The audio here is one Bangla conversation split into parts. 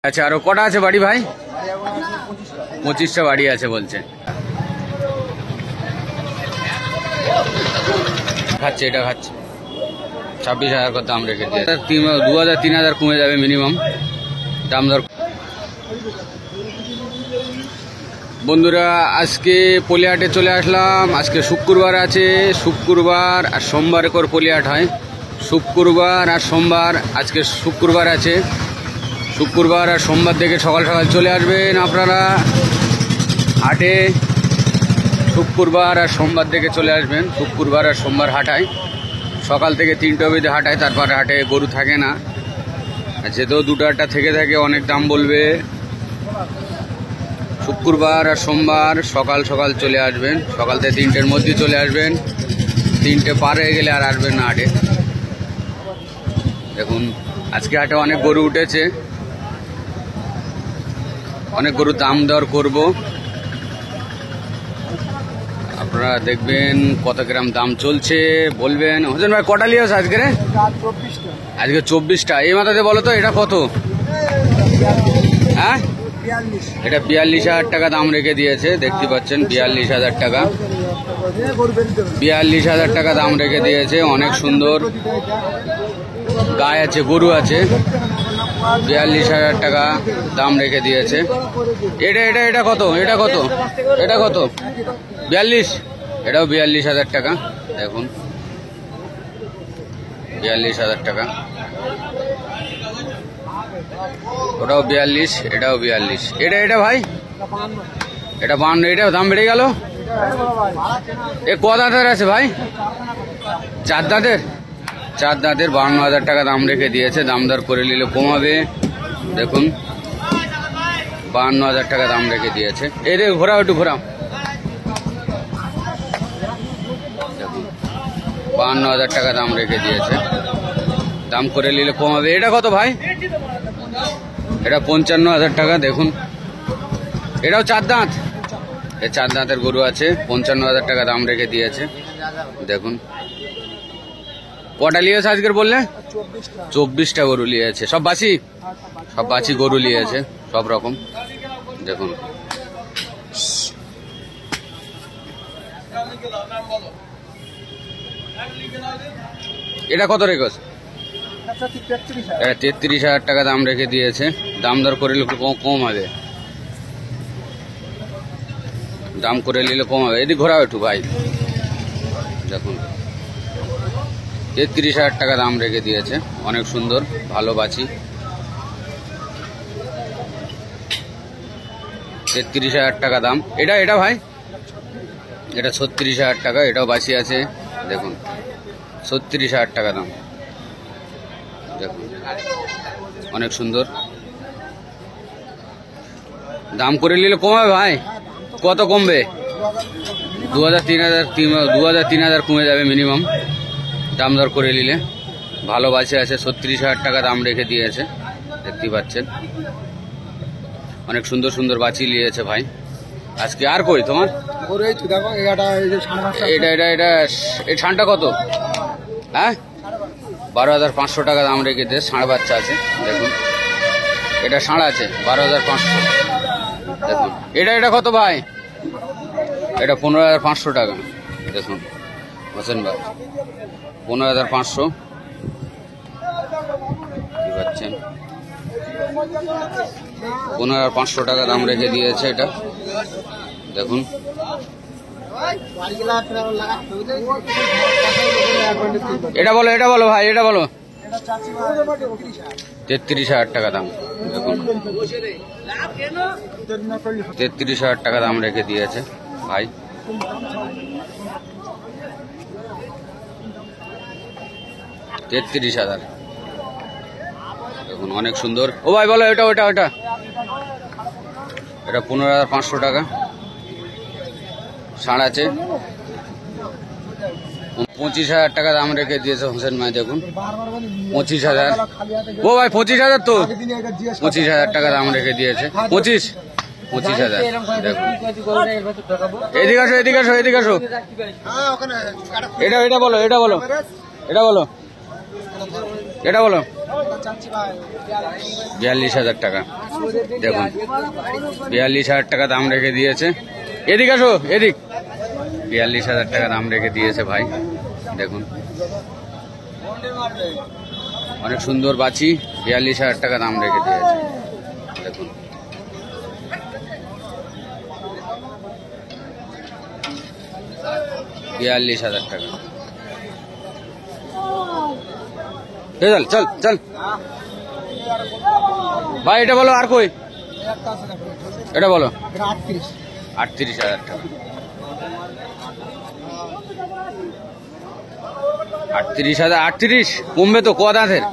আচ্ছা, আরো কটা আছে বাড়ি ভাই? 25টা বাড়ি আছে বলছে। খাচ্ছে, এটা খাচ্ছে। 26,000 করে দাম রেখে দিয়ে 2,000-3,000 কমে যাবে মিনিমাম দাম দর। বন্ধুরা, আজকে পলিহাটে চলে আসলাম। আজকে শুক্রবার আছে, শুক্রবার আর সোমবার করে পলিহাট হয়। শুক্রবার আর সোমবার, আজকে শুক্রবার আছে। শুক্রবার আর সোমবার থেকে সকাল সকাল চলে আসবেন আপনারা হাটে। শুক্রবার আর সোমবার থেকে চলে আসবেন। শুক্রবার আর সোমবার হাটায়, সকাল থেকে 3টা অবধি হাটায়, তারপর হাটে গরু থাকে না। যেহেতু 2টা থেকে থাকে, অনেক দাম বলবে। শুক্রবার আর সোমবার সকাল সকাল চলে আসবেন, সকাল থেকে 3টের মধ্যে চলে আসবেন। 3টে পার হয়ে গেলে আর আসবেন না হাটে। দেখুন, আজকে হাটে অনেক গরু উঠেছে, অনেক গরু দাম দর করব। আপনারা দেখবেন কত গ্রাম দাম চলছে, বলবেন। হোসেন ভাই, কটা লিয়ে আছে আজকে? আজকে 24টা। এই মাথাতে বলো তো, এটা কত? হ্যাঁ, এটা 42,000 টাকা দাম রেখে দিয়েছে। দেখতে পাচ্ছেন, 42,000 টাকা। 42,000 টাকা দাম রেখে দিয়েছে। অনেক সুন্দর গায়ে আছে, গরু আছে। 42,000 টাকা দাম রেখে দিয়েছে। এটা কত? এটা কত? এটা কত? 42। এটাও 42,000 টাকা। দেখুন, 42,000 টাকা। ওটাও 42, এটাও 42। এটা ভাই, এটা 52। এটা দাম বেড়ে গেল। এ ক দাঁতের আছে ভাই? 4 দাঁতের। 4 দাঁতের 52,000 টাকা দাম রেখে দিয়েছে। দাম দর করে নিলে কমাবে। দেখুন, 52,000 টাকা দাম রেখে দিয়েছে। এই রে, ঘোরাও, একটু ঘোরাও। দেখুন, 52,000 টাকা দাম রেখে দিয়েছে। দাম করে নিলে কমাবে। এটা কত ভাই? এটা 55,000 টাকা। দেখুন, এটাও 4 দাঁত। এই 4 দাঁতের গরু আছে, 55,000 টাকা দাম রেখে দিয়েছে। দেখুন, কটা লিয়েছে আজকের বললে? 24টা গরু লিয়েছে। সব বাছি, সব বাছি গরু লিয়েছে, সব রকম। দেখুন, এটা কত রেখেছে? এটা 33,000 টাকা দাম রেখে দিয়েছে। দাম দর করে নিলে কম হবে। দাম করে নিলে কম হবে। এদিকে ঘোরাও একটু ভাই। দেখুন, 33,000 টাকা দাম রেখে দিয়েছে। অনেক সুন্দর, ভালো বাছি। 33,000 টাকা দাম। এটা ভাই, এটা 36,000 টাকা। এটাও বাছি আছে। দেখুন, 36,000 টাকা দাম। দেখুন, অনেক সুন্দর। দাম করে নিলে কমাবে ভাই। কত কমবে? 2,000-3,000 কমে যাবে মিনিমাম দাম দর করে নিলে। ভালো বাছি আছে। 36,000 টাকা দাম রেখে দিয়েছে। দেখতে পাচ্ছেন, অনেক সুন্দর সুন্দর বাছি নিয়েছে ভাই আজকে। আর কই তোমার? এটা এই ছানটা কত? হ্যাঁ, 12,500 টাকা দাম রেখে দিয়ে ষাঁড় বাচ্চা আছে। দেখুন, এটা ষাঁড় আছে, 12,500। দেখুন, এটা কত ভাই? এটা 15,500 টাকা। দেখুন হোসেন ভাই, 15,500 পাচ্ছেন। 15,500 টাকা দাম রেখে দিয়েছে এটা। দেখুন, এটা বলো ভাই, এটা বলো। 33,000 টাকা দাম। দেখুন, 33,000 টাকা দাম রেখে দিয়েছে ভাই। দেখুন, অনেক সুন্দর। ও ভাই বলো, এটা 15,500 টাকা। ষাঁড় আছে। 25,000 টাকা দাম রেখে দিয়েছে হোসেন ভাই। দেখুন, 25,000। ও ভাই, 25,000 তো। 25,000 টাকা দাম রেখে দিয়েছে। 25,000। দেখুন, এদিকে আসো। এটা বলো। 42,000 টাকা। দেখুন 42,000 টাকা দাম রেখে দিয়েছে। এদিক আসো, এদিক। 42,000 টাকা দাম রেখে দিয়েছে ভাই। দেখুন অনেক সুন্দর বাছি, 42,000 টাকা দাম রেখে দিয়েছে। দেখুন $42,000 টাকা। চল চল চল ভাই, এটা বলো আর কই, এটা বলো। 38,000 টাকা। 38,000। 38 কমবে তো, ক দাঁতের?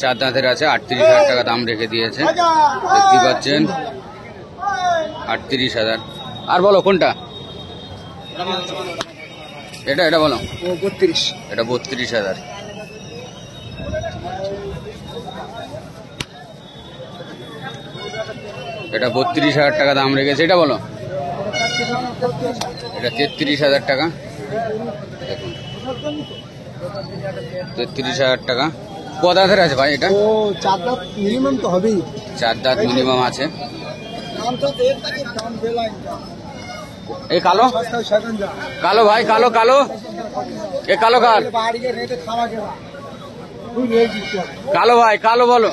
4 দাঁতের আছে। 38,000 টাকা দাম রেখে দিয়েছে, দেখতে পাচ্ছেন। 38,000। আর বলো কোনটা? এটা বলো। 32। এটা 32,000। এটা 32,000 টাকা দাম রেখেছে। এটা বলো। এটা 33,000 টাকা। দেখুন 33,000 টাকা। ক দাঁতের আছে ভাই এটা? 4 দাঁত মিনিমাম তো হবেই। 4 দাঁত মিনিমাম আছে। এই কালো কালো ভাই, কালো কালো, এ কালো কার? কালো ভাই, কালো বলো।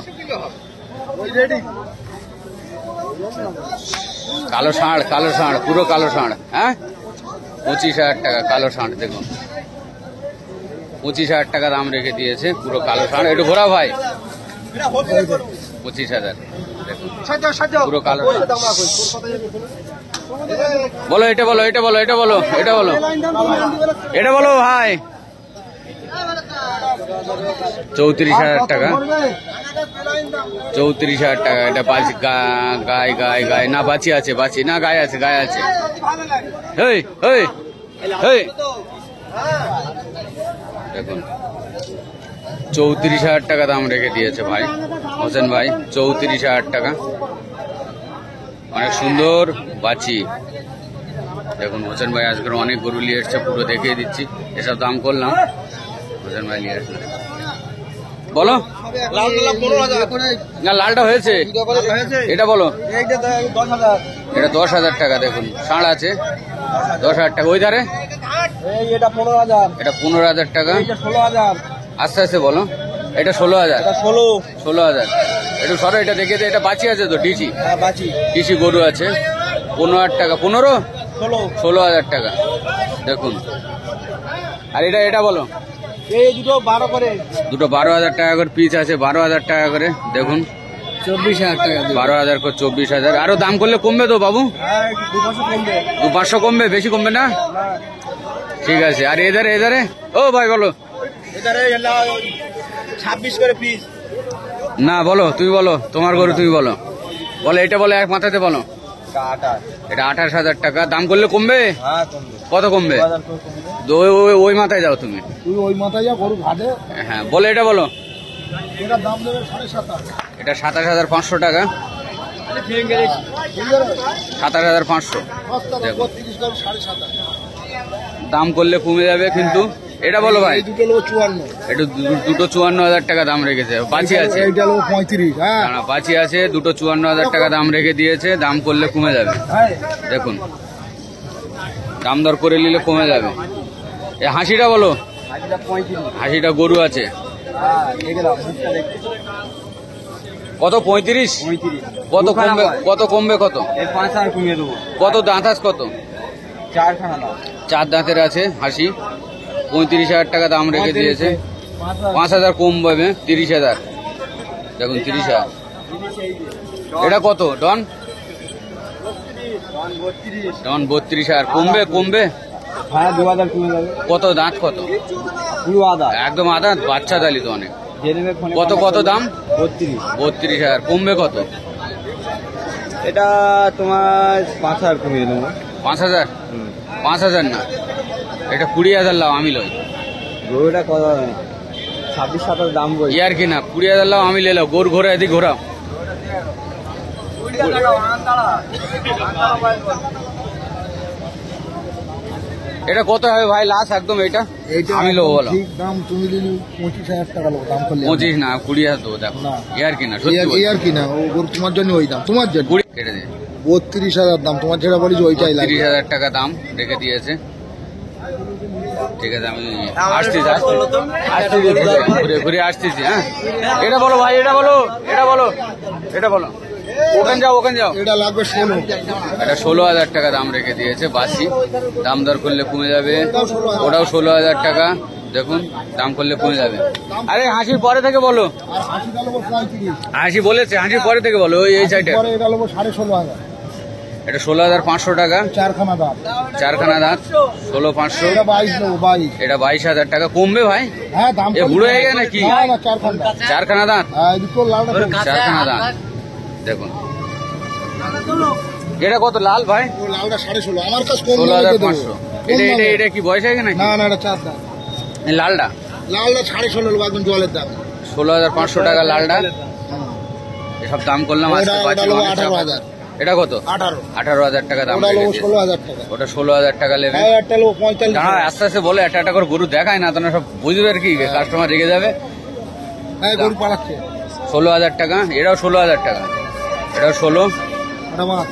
কালো ষাঁড়, কালো ষাঁড়, পুরো কালো ষাঁড়। হ্যাঁ 25,000 টাকা কালো ষাঁড়। দেখুন 25,000 টাকা দাম রেখে দিয়েছে, পুরো কালো ষাঁড়। একটু ঘোরা ভাই। 25,000। দেখুন পুরো কালো ষাঁড়। বলো এটা বলো, এটা বলো, এটা বলো, এটা বলো, এটা বলো ভাই। 34,000 টাকা। 34,000 টাকা। এটা বাছি, গায়ে গায়ে গায়ে না, বাছি আছে, বাছি না, গায়ে আছে, গায়ে আছে। হেই হেই হেই, দেখুন 34,000 টাকা দাম রেখে দিয়েছে ভাই হোসেন ভাই। 34,000 টাকা। অনেক সুন্দর বাছি। দেখুন হোসেন ভাই আজকে অনেক গরু নিয়ে এসছে, পুরো দেখিয়ে দিচ্ছি। এসব দাম করলাম, হোসেন ভাই নিয়ে আসলে। বলো না, লালটা হয়েছে। এটা বলো। এটা 10,000 টাকা। দেখুন ষাঁড় আছে, 10,000 টাকা। ওই ধারে এটা 15,000। এটা 15,000 টাকা। 16,000। আস্তে আস্তে বলো। এটা 16,000। 16,000। একটু সরো, এটা দেখে দে। এটা বাছি আছে তো, ডিসি ডিসি গরু আছে। 15,000 টাকা। 16,000 টাকা। দেখুন আর এটা বলো। এই দুটো 12 করে। দুটো 12,000 টাকা করে পিস আছে, 12,000 টাকা করে। দেখুন 24,000 টাকা। 12,000 করে 24,000। আরো দাম করলে কমবে তো বাবু? 200 কমবে। 200 কমবে, বেশি কমবে না? ঠিক আছে। আর এধারে ও ভাই বলো। এটারে 26 করে পিস। না বলো, তুমি বলো, তোমার গরু তুমি বলো। বলো এটা বলো, এক মাথাতে বলো। এটা 28,000 টাকা। দাম করলে কমবে? কত কমবে? ওই মাথায় যাও তুমি। তুই ওই মাথায় যা, গরু ঘাটে। হ্যাঁ বলো, এটা বলো। এটার দাম দেবে 27,500। এটা 27,500 টাকা। 27,500। দেখো 32,500। দাম করলে কমে যাবে কিন্তু। এটা বলো ভাই। দুটো লোক 54। এটা দুটো 54,000 টাকা দাম রেখেছে। বাছি আছে, এইটা লোক 35। হ্যাঁ বাছি আছে। দুটো 54,000 টাকা দাম রেখে দিয়েছে। দাম করলে কমে যাবে। দেখুন দাম দর করে নিলে কমে যাবে। এই হাসিটা বলো। হাসিটা গরু আছে কত? 35। কত কমবে? কত কমবে? কত 5,000 কমিয়ে দেবো। কত দাঁত আছে? কত? 4 দাঁতের আছে হাসি। 35,000 টাকা দাম রেখে দিয়েছে। 5,000 কম পাবে, 30,000। দেখুন 30,000। এটা কত? ডন 32,000। কমবে কমবে। হ্যাঁ 2,000 কমে যাবে। কত দাঁত? কত? পুরো আদা। একদম আদা, বাচ্চা দালি তো অনেক। কত কত দাম? 32,000। কমবে কত? এটা তোমার 5,000 কমিয়ে দেবো। 5,000? 5,000 না, এটা 20,000 লাও, আমি লই। গরুটা কত? 26-27 দাম বই। ইয়ার কি না, 20,000 লাও, আমি লেলাও। গোর ঘোরা, এদিক ঘোরাও। এটা কত হবে ভাই লাস্ট একদম এটা? আমি লোক বলো ঠিক দাম তুমি দিলি 25,000 টাকা লোক দাম করলে 25 না 20,000 দেবো দেখো না। ইয়ার কিনা সত্যি বলছি। আর কি না ও গরু তোমার জন্য ওই দাম তোমার জন্য 20 কেটে দে 32,000 দাম তোমার যেটা বলি যে ওইটাই লাগবে 30,000 টাকা দাম রেখে দিয়েছে। ঠিক আছে আমি আসছি ঘুরে ঘুরে আসতেছি। হ্যাঁ এটা বলো ভাই, এটা বলো এটা বলো এটা বলো। ওখানে যাও এটা লাগবে 16 এটা 16,000 টাকা দাম রেখে দিয়েছে বাসি। দাম দর করলে কমে যাবে। ওটাও 16,000 টাকা দেখুন, দাম করলে কমে যাবে। আরে হাসির পরে থেকে বলো, আর 80 টাকা লোক 35 হাসি বলেছে হাসির পরে থেকে বলো ওই এই সাইডে। পরে এটা লোক 16,500 এটা 16,500 টাকা, চারখানা দাম চারখানা দাঁত 16,500। এটা 22 লোক 22 এটা 22,000 টাকা কমবে ভাই। হ্যাঁ দাম এ বুড়ো হয়ে গেছে নাকি? না না চারখানা দাম চারখানা দাঁত, হ্যাঁ দুটো লালটা চারখানা দাঁত দেখুন। এটা কত লাল ভাই? ও লালটা 16.5 আমার কাছে কম দামে দিয়ে দেবো 16,500। এটা কি বয়স হয়ে গেছে নাকি? না না এটা চার দাম এই লালটা লালটা 16.5 লোক একদম জলের দাম 16,500 টাকা লালটা। এসব দাম করলাম আজকে ওটা পাচ্ছি লোক অনেক টাকা। 18,000 এটা কত? 18 টাকা দাম ওটা লোক রেখেছে। 16,000 টাকা ওটা 16,000 টাকা নেবে। হ্যাঁ একটা লোক 45 দাঁড়া আস্তে আস্তে বলে একটা করে গরু দেখায় না, তোমরা সব বুঝবে আর কি, কাস্টমার রেগে যাবে। হ্যাঁ গরু পালাচ্ছে 16,000 টাকা, এটাও 16,000 টাকা, এটাও 16। ওটা মাছ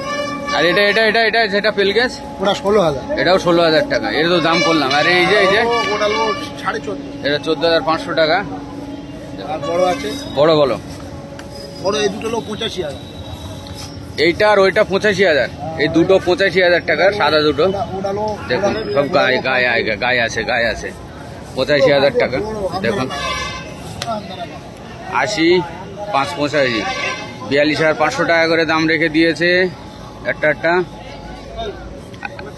আর এটা যেটা পেলগেছ ওটা 16,000 এটাও 16,000 টাকা। এর তো দাম করলাম। আর এই যে ওটা লোক 14.5 এটা 14,500 টাকা। আর বড় আছে বড় বলো বড় এই দুটো লোক 85,000 এইটা আর ওইটা 85,000। এই দুটো 85,000 টাকা, সাদা দুটো ওটা লোক দেখুন সব গায়ে আছে 85,000 টাকা দেখুন। 80 5 85 42,500 টাকা করে দাম রেখে দিয়েছে একটা।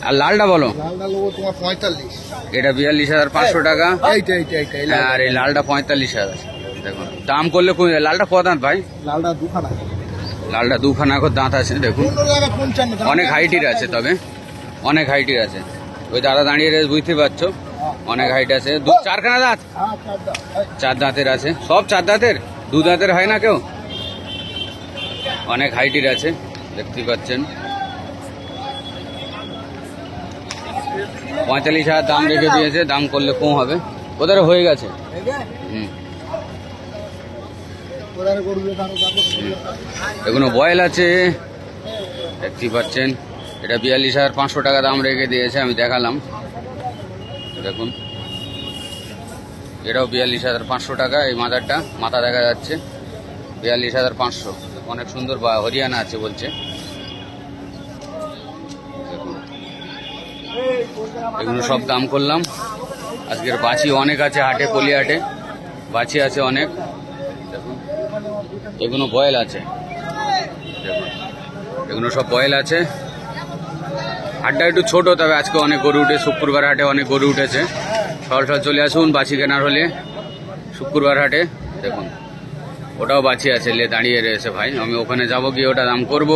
আর লালটা বলো, লালটা লোক তোমার 45 এটা 42,500 টাকা। এইটা আর এই লালটা 45,000 দেখুন। দাম করলে লালটা কত দাঁত ভাই? লালটা দুখানা লালটা দুখানা করে দাঁত আছে দেখুন। 55 অনেক হাইটের আছে, তবে অনেক হাইটের আছে। ওই দাদা দাঁড়িয়ে রয়েছে বুঝতে পারছো, অনেক হাইট আছে। চারখানা দাঁত, হ্যাঁ চার দাম 4 দাঁতের আছে, সব 4 দাঁতের, 2 দাঁতের হয় না কেউ। অনেক হাইটের আছে দেখতে পাচ্ছেন। 45,000 দাম রেখে দিয়েছে, দাম করলে কম হবে। ওদের হয়ে গেছে। ওদের গরু দাম এগুলো বয়েল আছে দেখতে পাচ্ছেন। এটা 42,500 টাকা দাম রেখে দিয়েছে, আমি দেখালাম দেখুন। এটাও 42,500 টাকা। এই মাথা দেখা যাচ্ছে 42,500। অনেক সুন্দর হরিয়ানা আছে বলছে দেখুন। এগুলো সব দাম করলাম। আজকের বাছি অনেক আছে হাটে, পলি হাটে বাছি আছে অনেক দেখুন। এগুলো বয়েল আছে দেখুন, এগুলো সব বয়েল আছে। হাটটা একটু ছোট, তবে আজকে অনেক গরু উঠে, শুক্রবার হাটে অনেক গরু উঠেছে। সকাল চলে আসুন বাছি কেনার হলে শুক্রবার হাটে দেখুন। ওটাও বাছি আছে, দাঁড়িয়ে রয়েছে ভাই। আমি ওখানে যাবো, গিয়ে ওটা দাম করব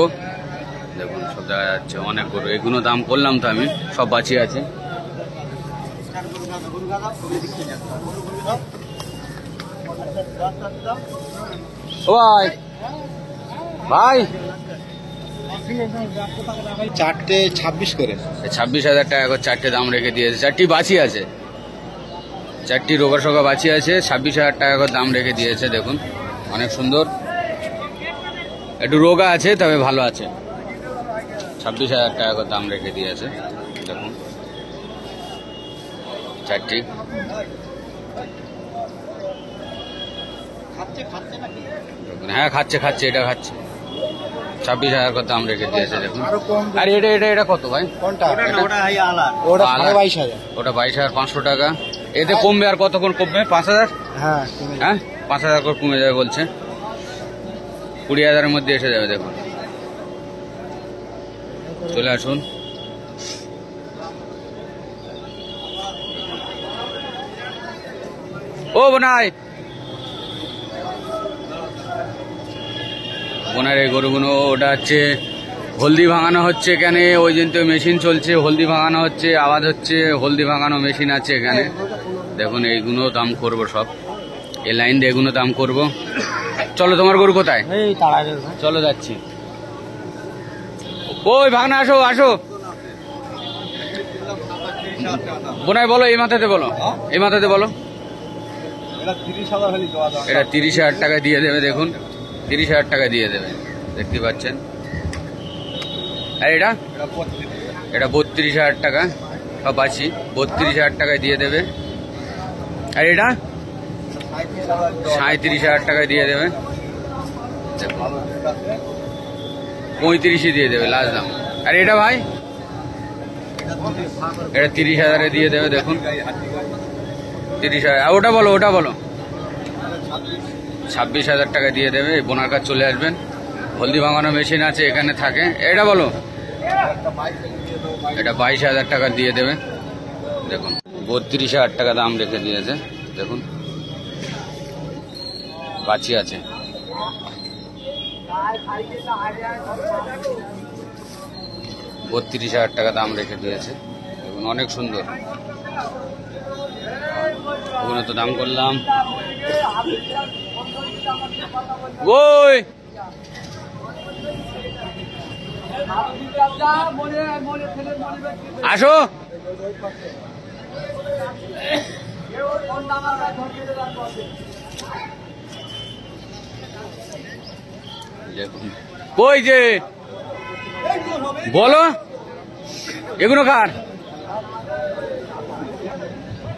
দেখুন। সব দেখা যাচ্ছে অনেক গরু, এগুলো দাম করলাম তো আমি, সব বাছি আছে। ও ভাই ভাই 4টে 26 করে 26,000 টাকা করে 4টে দাম রেখে দিয়েছে। 4টি বাছি আছে, 4টি রোগা সোগা বাছি আছে। 26,000 টাকা করে দাম রেখে দিয়েছে দেখুন। অনেক সুন্দর, একটু রোগা আছে তবে ভালো আছে। 26,000 টাকা করে দাম রেখে দিয়েছে দেখুন 4টি। হ্যাঁ খাচ্ছে, এটা খাচ্ছে। 26,000 করে দাম রেখে দিয়েছে দেখুন। আর এটা কত ভাই? কোনটা ওটা 22,000 ওটা 22,500 টাকা। এতে কমবে আর কতক্ষণ কমবে? 5,000। হ্যাঁ 5,000 করে কমে যাবে বলছে। 20,000-এর মধ্যে এসে যাবে দেখুন। চলে আসুন। ও বোনাই, বোনার এই গরুগুলো ওটা হচ্ছে হলদি ভাঙানো হচ্ছে এখানে। ওই দিন তো মেশিন চলছে, হলদি ভাঙানো হচ্ছে, আওয়াজ হচ্ছে, হলদি ভাঙানো মেশিন আছে এখানে দেখুন। এইগুলো দাম করব সব, এই লাইন দিয়ে এগুলো দাম করব। চলো, তোমার গরু কোথায়? চলো যাচ্ছি। ওই ভাগনা আসো। বোনাই বলো, এই মাথাতে বলো, এই মাথাতে বলো। এটা 30,000 টাকায় দিয়ে দেবে, দেখুন 30,000 টাকায় দিয়ে দেবে, দেখতে পাচ্ছেন। আর এটা 32,000 টাকা, সব আছি 32,000 টাকায় দিয়ে দেবে। আর এটা 37,000 টাকায় দিয়ে দেবে, 35 দিয়ে দেবে লাস্ট দাম। আর এটা ভাই, এটা 30,000 দিয়ে দেবে, দেখুন 30,000। আর ওটা বলো, ওটা বলো, 26,000 টাকা দিয়ে দেবে। বোনার কাজ চলে আসবেন, হলদি ভাঙানো মেশিন আছে এখানে থাকে। এটা বলো, এটা 22,000 টাকা দিয়ে দেবে, দেখুন 32,000 টাকা দাম রেখে দিয়েছে, দেখুন বাছি আছে। $32,000 টাকা দাম রেখে দিয়েছে, দেখুন অনেক সুন্দর। ওগুলো তো দাম করলাম। ওই আসো, কই যে বলো, এগুলো কার?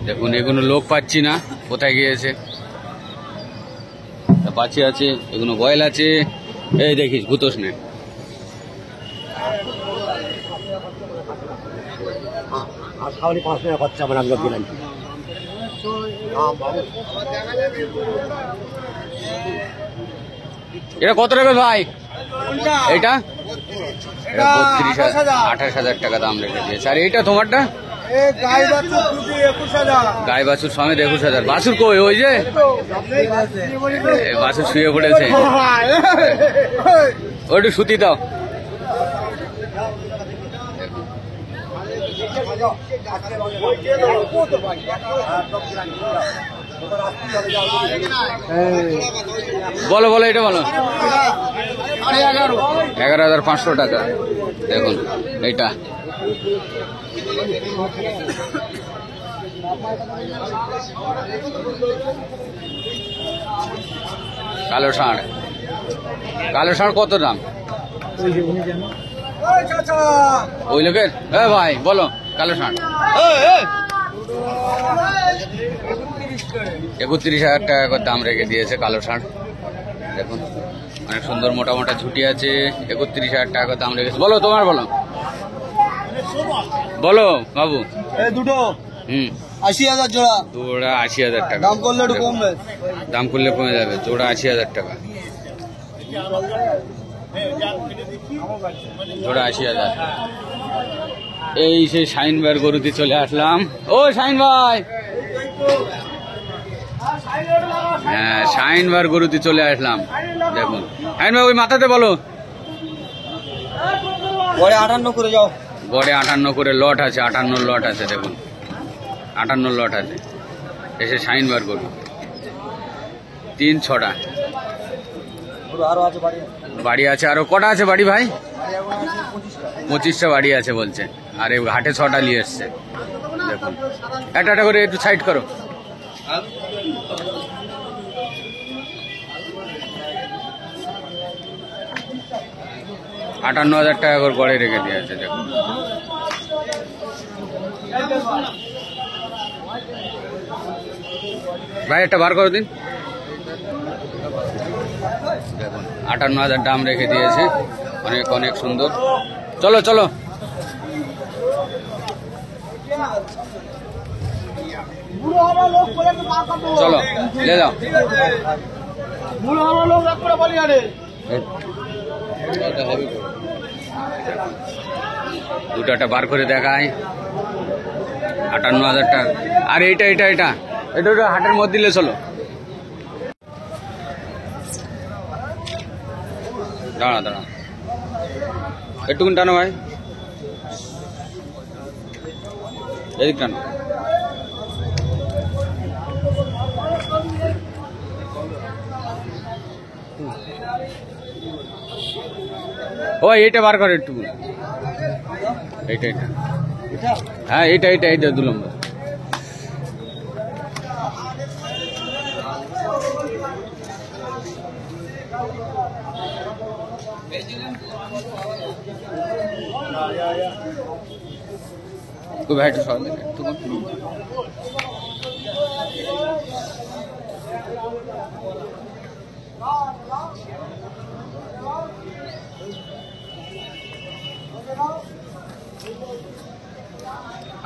দেখুন এগুলো লোক পাচ্ছি না, কোথায় গিয়েছে। বাছি আছে, এগুলো গয়েল আছে, এই দেখিস ভূতোষ নে। এটা কত টাকা ভাই? এটা 28,000 টাকা দাম রেখে দিয়েছে। আর এইটা তোমারটা? গাই বাছুর সমেত 21,000। বাছুর কই? ওই যে বাছুর শুয়ে পড়েছে, ওইটু সুতি দাও। বলো বলো, এটা বলো। 11,500 টাকা, দেখুন এইটা। কালো ষাঁড়, কালো ষাঁড় কত দাম? ওই লোকের? ভাই বলো, কালো ষাঁড় 31,000 টাকা করে দাম রেখে দিয়েছে কালো ষাঁড়, দেখুন অনেক সুন্দর মোটা মোটা ঝুটি আছে। 31,000 টাকা করে দাম রেখেছে। বলো তোমার, বলো বলো বাবু। দুটো 80,000 জোড়া, জোড়া 80,000 টাকা। দাম করলে একটু কমবে, দাম করলে কমে যাবে। জোড়া 80,000 টাকা, জোড়া 80,000। এই সেই শাইন ভাইয়ের গরুতে চলে আসলাম। ও শাইন ভাই, হ্যাঁ শাইন ভাইয়ের গরুতে চলে আসলাম, দেখুন। শাইন ভাই ওই মাথাতে বলো। গড়ে 58 করে যাও। গড়ে 58 করে লট আছে, 58 লট আছে, দেখুন 58 লট আছে। এসে শাইন ভাইয়ের গরু 3-6টা আরো আছে বাড়ি আছে। আরো কটা আছে বাড়ি ভাই? 25টা বাড়ি আছে বলছে। আর এই ঘাটে 6টা নিয়ে এসছে, দেখুন একটা একটা করে একটু সাইড করো। $58,000 টাকা করে গড়ে রেখে দিয়েছে, দেখুন। ভাই একটা বার করে দিন, দেখুন 58,000 দাম রেখে দিয়েছে, অনেক অনেক সুন্দর। চলো চলো, চলো ले যাও। দুটাটা বার করে দেখায়, 58,000 টাকা। আর এইটা এটা এটা এটা ওটা হাটের মধ্যে দিলে চলো। দাঁড়া দাঁড়া, একটুকুন টানো ভাই, এদিক টানো। ও এইটা বার করে একটু, এইটা এইটা হ্যাঁ এটা এটা এটা 2 নম্বর। তো ভাই একটু সরান একটু।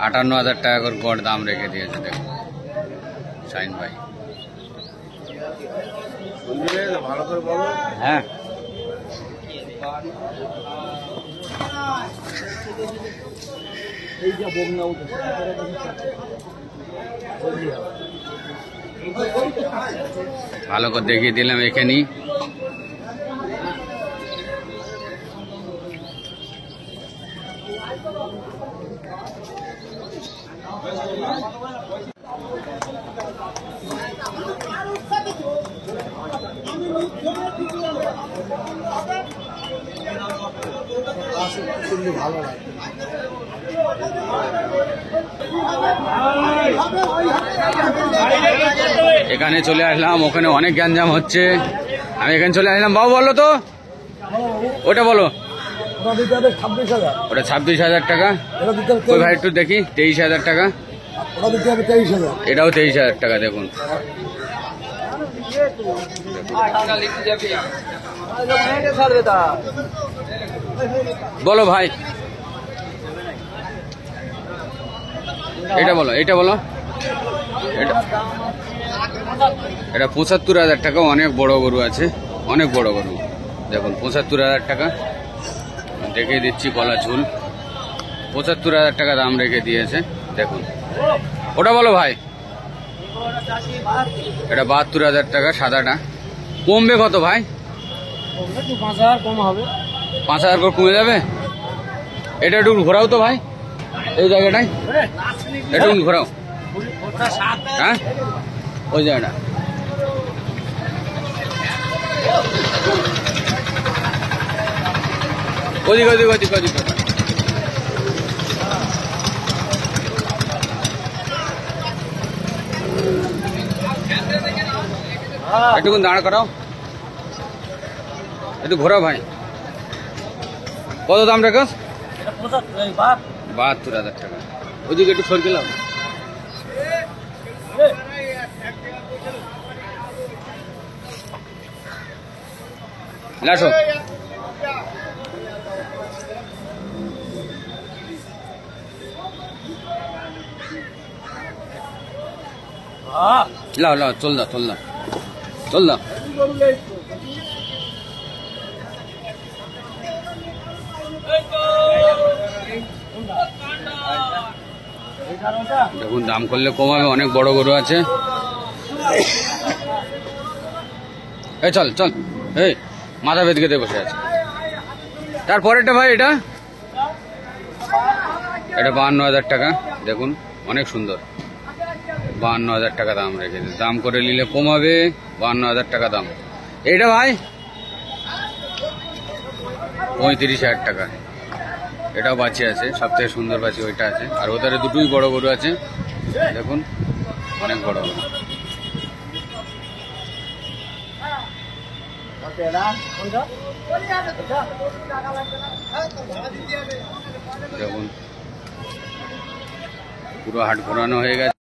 58,000 টাকা করে গড় দাম রেখে দিয়েছে দেখুন শাইন ভাই। ভালো করে বলো। হ্যাঁ এই যে বগনা উঠে ভালো করে দেখিয়ে দিলাম এখানেই। ভালো লাগে। এখানে চলে আসলাম, ওখানে অনেক গ্যাঞ্জাম হচ্ছে, আমি এখানে চলে আসলাম। বাবু বলো তো, ওটা বলো। ওটা 26,000 টাকা। ওই ভাই একটু দেখি 23,000 টাকা। এটাও 23,000 টাকা দেখুন। বলো ভাই, এটা বলো, এটা বলো। এটা 75,000 টাকা। অনেক বড় গরু আছে, অনেক বড় গরু দেখুন। 75,000 টাকা দেখে দিচ্ছি, গলা ঝুল। 75,000 টাকা দাম রেখে দিয়েছে দেখুন। ওটা বলো ভাই। এটা 72,000 টাকা সাদাটা। কমবে কত ভাই? 5,000 কম হবে। 5,000 করে কমে যাবে। এটা একটু ঘোরাও তো ভাই, এই জায়গাটায় একটু ঘোরাও। হ্যাঁ ওই জায়গাটা। ওদিক ওদিক ওদিক ওদিক। একটুকুন দাঁড় করাও, একটু ঘোরাও ভাই। কত দাম রেখো? 72,000 টাকা। ওইদিকে একটু সর গেলাম। লাসো লাও লাও, চল দাও চল দাও চল দাও। দেখুন দাম করলে কমাবে, অনেক বড় গরু আছে। এই চল চল, এই মাথা বেদ কেটে বসে আছে। তারপরেরটা ভাই, এটা এটা 52,000 টাকা দেখুন, অনেক সুন্দর। 52,000 টাকা দাম রেখেছে। দাম করে নিলে কমাবে। 52,000 টাকা দাম। এইটা ভাই 35,000 টাকা। এটাও বাচ্চা আছে, সব থেকে সুন্দর বাচ্চা ওইটা আছে। আর ওদের দুটোই বড় গরু আছে দেখুন, অনেক বড় গরু। দেখুন পুরো হাট ঘোরানো হয়ে গেছে।